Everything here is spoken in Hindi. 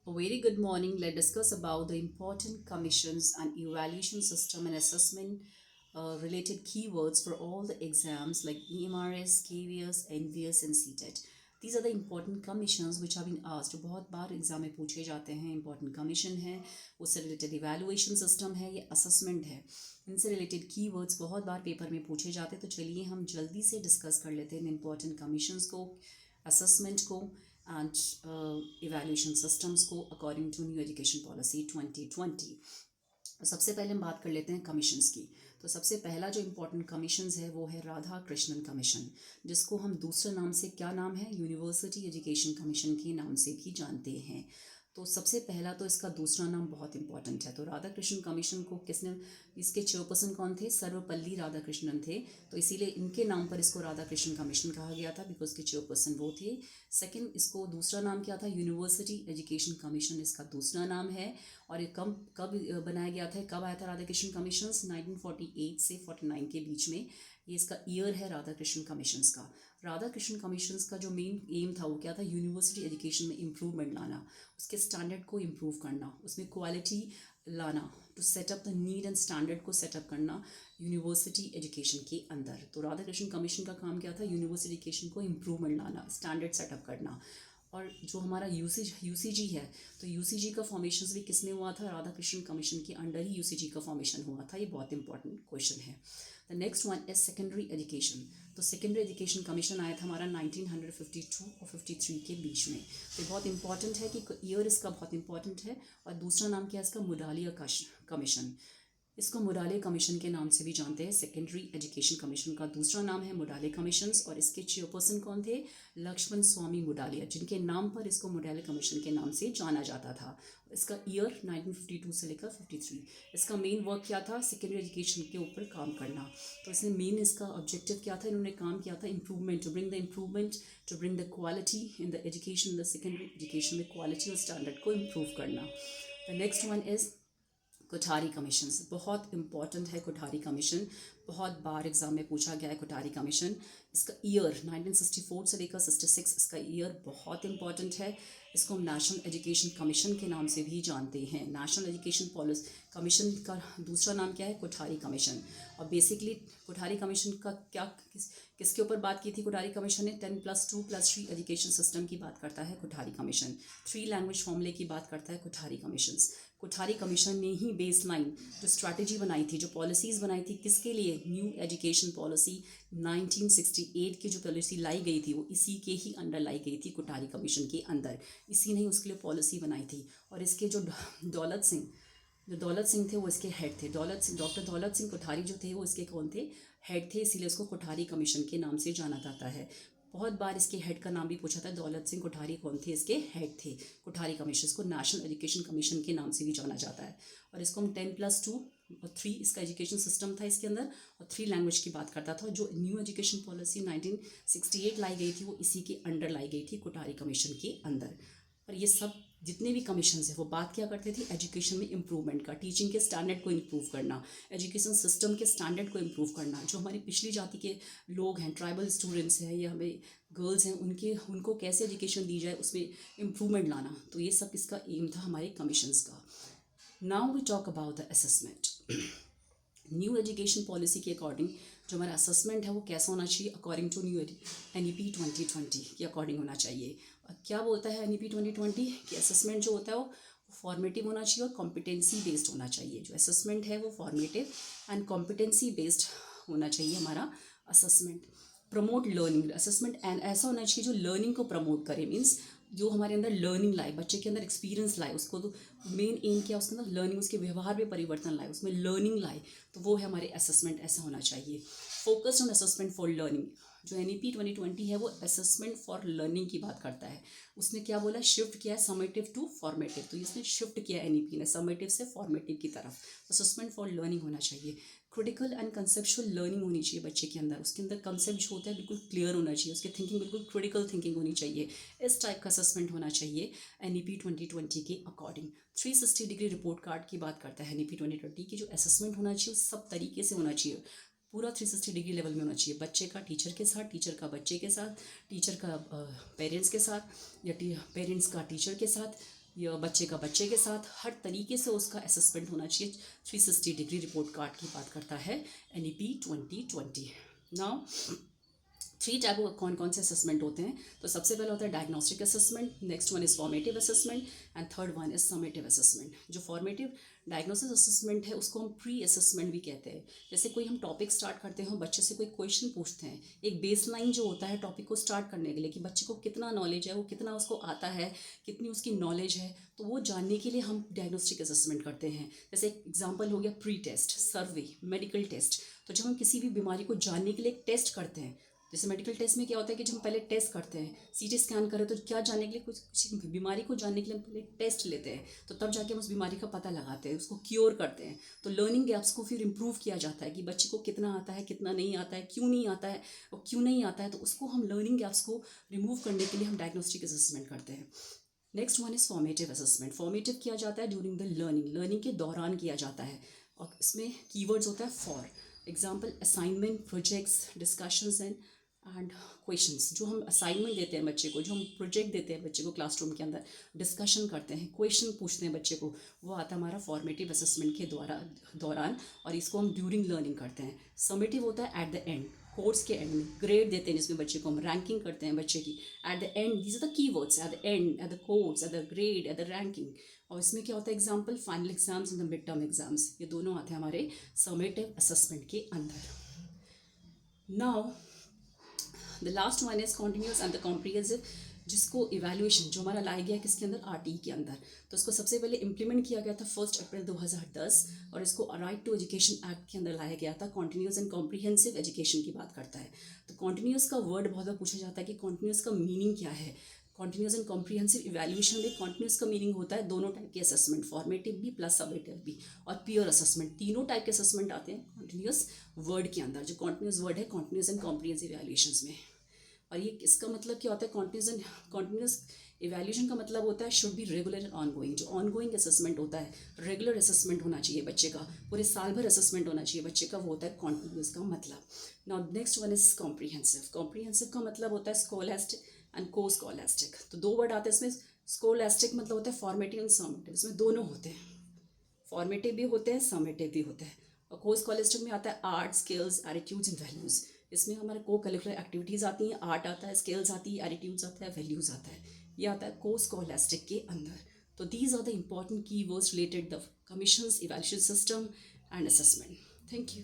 A very good morning. Let's discuss about the important commissions and evaluation system and assessment related keywords for all the exams like EMRS, KVS, NVS and CTET. These are the important commissions which have been asked. बहुत बार एग्जाम में पूछे जाते हैं. important commission है, उससे related evaluation system है, ये assessment है. इनसे related keywords बहुत बार पेपर में पूछे जाते हैं. तो चलिए हम जल्दी से डिस्कस कर लेते हैं important commissions को, assessment को and evaluation systems को according to new education policy 2020. सबसे पहले हम बात कर लेते हैं कमीशंस की. तो सबसे पहला जो इम्पोर्टेंट कमीशंस है वो है राधा कृष्णन कमीशन, जिसको हम दूसरे नाम से क्या नाम है, यूनिवर्सिटी एजुकेशन कमीशन के नाम से भी जानते हैं. तो सबसे पहला तो इसका दूसरा नाम बहुत इंपॉर्टेंट है. तो राधा कृष्णन कमीशन को किसने, इसके चेयरपर्सन कौन थे, सर्वपल्ली राधाकृष्णन थे. तो इसीलिए इनके नाम पर इसको राधा कृष्णन कमीशन कहा गया था, बिकॉज के चेयरपर्सन वो थे. सेकंड, इसको दूसरा नाम क्या था, यूनिवर्सिटी एजुकेशन कमीशन इसका दूसरा नाम है. और ये कब बनाया गया था, कब आया था राधा कृष्णन कमीशन, 1948 से 49 के बीच में. ये इसका ईयर है राधा कृष्णन कमीशंस का. राधा कृष्णन कमीशंस का जो मेन एम था वो क्या था, यूनिवर्सिटी एजुकेशन में इम्प्रूवमेंट लाना, उसके स्टैंडर्ड को इम्प्रूव करना, उसमें क्वालिटी लाना, to set up the need and standard को सेटअप करना यूनिवर्सिटी एजुकेशन के अंदर. तो राधा कृष्णन कमीशन का काम क्या था, यूनिवर्सिटी एजुकेशन को इम्प्रूवमेंट लाना, स्टैंडर्ड सेटअप करना. और जो हमारा यूसीजी है, तो यूसीजी का फॉर्मेशन भी किसने हुआ था, राधा कृष्णन कमीशन के अंडर ही यूसीजी का फॉर्मेशन हुआ था. ये बहुत इंपॉर्टेंट क्वेश्चन है. The next one is secondary education. तो सेकेंडरी एजुकेशन कमीशन आया था हमारा 1952 और 53 के बीच में. तो बहुत इंपॉर्टेंट है कि ईयर इसका बहुत इंपॉर्टेंट है. और दूसरा नाम क्या है इसका, मुडालिया कमीशन. इसको मुडाले कमीशन के नाम से भी जानते हैं. सेकेंडरी एजुकेशन कमीशन का दूसरा नाम है मुडाले कमीशंस, और इसके चेयरपर्सन कौन थे, लक्ष्मण स्वामी मुडालिया, जिनके नाम पर इसको मुडाले कमीशन के नाम से जाना जाता था. इसका ईयर 1952 से लेकर 53. इसका मेन वर्क क्या था, सेकेंडरी एजुकेशन के ऊपर काम करना. तो इसने मेन इसका ऑब्जेक्टिव क्या था, इन्होंने काम किया था improvement, to bring the improvement, to bring the quality in the education, in the secondary education में क्वालिटी और स्टैंडर्ड को इम्प्रूव करना. The next one is Kothari commissions. बहुत इंपॉर्टेंट है कोठारी कमीशन, बहुत बार एग्जाम में पूछा गया है कोठारी कमीशन. इसका ईयर 1964 से लेकर 66, इसका ईयर बहुत इंपॉर्टेंट है. इसको हम नेशनल एजुकेशन कमीशन के नाम से भी जानते हैं. नेशनल एजुकेशन पॉलिसी कमीशन का दूसरा नाम क्या है, कोठारी कमीशन. और बेसिकली कोठारी कमीशन का क्या किसके ऊपर बात की थी कोठारी कमीशन ने, 10+2+3 एजुकेशन सिस्टम की बात करता है कोठारी कमीशन. 3 लैंग्वेज फॉर्मूले की बात करता है कोठारी कमीशन. कोठारी कमीशन ने ही बेस लाइन जो स्ट्रैटेजी बनाई थी, जो पॉलिसीज़ बनाई थी, किसके लिए, न्यू एजुकेशन पॉलिसी 1968 की जो पॉलिसी लाई गई थी वो इसी के ही अंडर लाई गई थी, कोठारी कमीशन के अंदर. इसी ने ही उसके लिए पॉलिसी बनाई थी. और इसके जो दौलत सिंह थे वो इसके हेड थे. डॉक्टर दौलत सिंह कोठारी जो थे वो इसके कौन थे, हेड थे. इसीलिए उसको कोठारी कमीशन के नाम से जाना जाता है. बहुत बार इसके हेड का नाम भी पूछा था, दौलत सिंह कोठारी कौन थे, इसके हेड थे. कोठारी कमीशन को नेशनल एजुकेशन कमीशन के नाम से भी जाना जाता है. और इसको हम 10+2 और 3 इसका एजुकेशन सिस्टम था इसके अंदर, और 3 लैंग्वेज की बात करता था. जो न्यू एजुकेशन पॉलिसी 1968 लाई गई थी वो इसी के अंडर लाई गई थी, कोठारी कमीशन के अंदर. और ये सब जितने भी कमीशन है वो बात क्या करते थे, एजुकेशन में इम्प्रूवमेंट का, टीचिंग के स्टैंडर्ड को इम्प्रूव करना, एजुकेशन सिस्टम के स्टैंडर्ड को इम्प्रूव करना. जो हमारी पिछली जाति के लोग हैं, ट्राइबल स्टूडेंट्स हैं या हमें गर्ल्स हैं, उनको कैसे एजुकेशन दी जाए उसमें इम्प्रूवमेंट लाना. तो ये सब इसका एम था हमारे कमीशंस का. Now we talk about the assessment. New education policy के अकॉर्डिंग जो हमारा असेसमेंट है वो कैसा होना चाहिए, अकॉर्डिंग टू न्यू NEP 2020 के अकॉर्डिंग होना चाहिए. क्या बोलता है NEP 2020 कि असेसमेंट जो होता है वो फॉर्मेटिव होना चाहिए और कॉम्पिटेंसी बेस्ड होना चाहिए. जो असेसमेंट है वो फॉर्मेटिव एंड कॉम्पिटेंसी बेस्ड होना चाहिए हमारा assessment. Promote learning assessment and ऐसा होना चाहिए जो लर्निंग को प्रमोट करे, मीन्स जो हमारे अंदर लर्निंग लाए, बच्चे के अंदर एक्सपीरियंस लाए, उसको तो मेन एम क्या उसके अंदर लर्निंग, उसके व्यवहार में परिवर्तन लाए, उसमें लर्निंग लाए. तो वो है हमारे असेसमेंट, ऐसा होना चाहिए. Focused on assessment for learning. जो NEP 2020 है वो असेसमेंट फॉर लर्निंग की बात करता है. उसने क्या बोला, शिफ्ट किया है समेटिव टू फॉर्मेटिव. तो इसने शिफ्ट किया NEP ने समेटिव से फॉर्मेटिव की तरफ. असेसमेंट फॉर लर्निंग होना चाहिए. क्रिटिकल एंड कंसेप्चुअल लर्निंग होनी चाहिए बच्चे के अंदर. उसके अंदर कंसेप्ट जो होता है बिल्कुल क्लियर होना चाहिए, उसकी थिंकिंग बिल्कुल क्रिटिकल थिंकिंग होनी चाहिए. इस टाइप का असेसमेंट होना चाहिए NEP 2020 के अकॉर्डिंग. 360 डिग्री रिपोर्ट कार्ड की बात करता है NEP 2020 की. जो असेसमेंट होना चाहिए सब तरीके से होना चाहिए, पूरा 360 डिग्री लेवल में होना चाहिए. बच्चे का टीचर के साथ, टीचर का बच्चे के साथ, टीचर का पेरेंट्स के साथ, या पेरेंट्स का टीचर के साथ, या बच्चे के साथ हर तरीके से उसका असेसमेंट होना चाहिए। 360 डिग्री रिपोर्ट कार्ड की बात करता है NEP 2020। नाउ 3 टाइप ऑफ कौन कौन से असेसमेंट होते हैं, तो सबसे पहला होता है diagnostic assessment, next one is formative assessment and third one is summative assessment. जो फॉर्मेटिव डायग्नोसिस असेसमेंट है उसको हम प्री असेसमेंट भी कहते हैं। जैसे कोई हम टॉपिक स्टार्ट करते हैं, बच्चे से कोई क्वेश्चन पूछते हैं, एक बेसलाइन जो होता है टॉपिक को स्टार्ट करने के लिए कि बच्चे को कितना नॉलेज है, वो कितना उसको आता है, कितनी उसकी नॉलेज है, तो वो जानने के लिए हम डायग्नोस्टिक असेसमेंट करते हैं। जैसे एक एग्जाम्पल हो गया प्री टेस्ट, सर्वे, मेडिकल टेस्ट। तो जब हम किसी भी बीमारी को जानने के लिए एक टेस्ट करते हैं, जैसे मेडिकल टेस्ट में क्या होता है कि जब हम पहले टेस्ट करते हैं, CT स्कैन करें तो क्या जानने के लिए, कुछ किसी बीमारी को जानने के लिए हम पहले टेस्ट लेते हैं, तो तब जाके हम उस बीमारी का पता लगाते हैं, उसको क्योर करते हैं। तो लर्निंग गैप्स को फिर इम्प्रूव किया जाता है कि बच्चे को कितना आता है, कितना नहीं आता है, क्यों नहीं आता है, और क्यों नहीं आता है, तो उसको हम लर्निंग गैप्स को रिमूव करने के लिए हम डायग्नोस्टिक असेसमेंट करते हैं। Next one is formative assessment. Formative किया जाता है ड्यूरिंग द लर्निंग के दौरान किया जाता है, और इसमें कीवर्ड्स होता है for example assignment, projects, discussions and questions. जो हम असाइनमेंट देते हैं बच्चे को, जो हम प्रोजेक्ट देते हैं बच्चे को क्लासरूम के अंदर, डिस्कशन करते हैं, क्वेश्चन पूछते हैं बच्चे को, वो आता है हमारा फॉर्मेटिव असेसमेंट के दौरान, और इसको हम ड्यूरिंग लर्निंग करते हैं। समेटिव होता है एट द एंड, कोर्स के एंड में ग्रेड देते हैं, जिसमें बच्चे को हम रैंकिंग करते हैं बच्चे की। At the end, these are the keywords, at the end, at the course, at the grade, at the ranking. और इसमें क्या होता है, example final exams and the mid term exams, ये दोनों आते हैं हमारे समेटिव असेसमेंट के अंदर। Now the last one is continuous and the comprehensive, जिसको इवैल्यूएशन जो हमारा लाया गया किसके अंदर, RTE के अंदर। तो इसको सबसे पहले इम्प्लीमेंट किया गया था 1 अप्रैल 2010, और इसको राइट टू एजुकेशन एक्ट के अंदर लाया गया था। कॉन्टिन्यूस एंड कॉम्प्रिहेंसिव एजुकेशन की बात करता है। तो कॉन्टिन्यूस का वर्ड बहुत बार पूछा जाता है कि कॉन्टिन्यूस का मीनिंग क्या है। कॉन्टिन्यूस एंड कॉम्प्रिहेंसिव इवैल्यूएशन में कॉन्टिन्यूस का मीनिंग होता है दोनों टाइप के असेसमेंट, फॉर्मेटिव भी प्लस समेटिव भी, और पीयर असेसमेंट, तीनों टाइप के असेसमेंट आते हैं कॉन्टिन्यूस वर्ड के अंदर। जो कॉन्टिन्यूस वर्ड है कॉन्टिन्यूस एंड कॉम्प्रिहेंसिव इवैल्यूएशन में। और ये इसका मतलब क्या होता है, कॉन्टिन्यूस इवैल्यूएशन का मतलब होता है should be regular and ongoing. जो ऑनगोइंग असेसमेंट होता है, रेगुलर असेसमेंट होना चाहिए बच्चे का, पूरे साल भर असेसमेंट होना चाहिए बच्चे का, वो होता है कॉन्टिन्यूस का मतलब। Now next one is comprehensive. Comprehensive का मतलब होता है स्कोलास्टिक एंड को स्कोलास्टिक। तो 2 वर्ड आते हैं इसमें। स्कोलास्टिक मतलब होता है फॉर्मेटिव एंड समेटिव, इसमें दोनों होते हैं, फॉर्मेटिव भी होते हैं, समेटिव भी होते हैं। और को स्कोलास्टिक में आता है art, skills, attitudes and values. इसमें हमारे को करिकुलर एक्टिविटीज़ आती हैं, आर्ट आता है, स्किल्स आती है, एटीट्यूड्स आता है, वैल्यूज़ आता है। ये आता है को स्कोलास्टिक के अंदर। तो दीज आर द इम्पॉर्टेंट की words related the commissions, evaluation system and assessment. Thank you.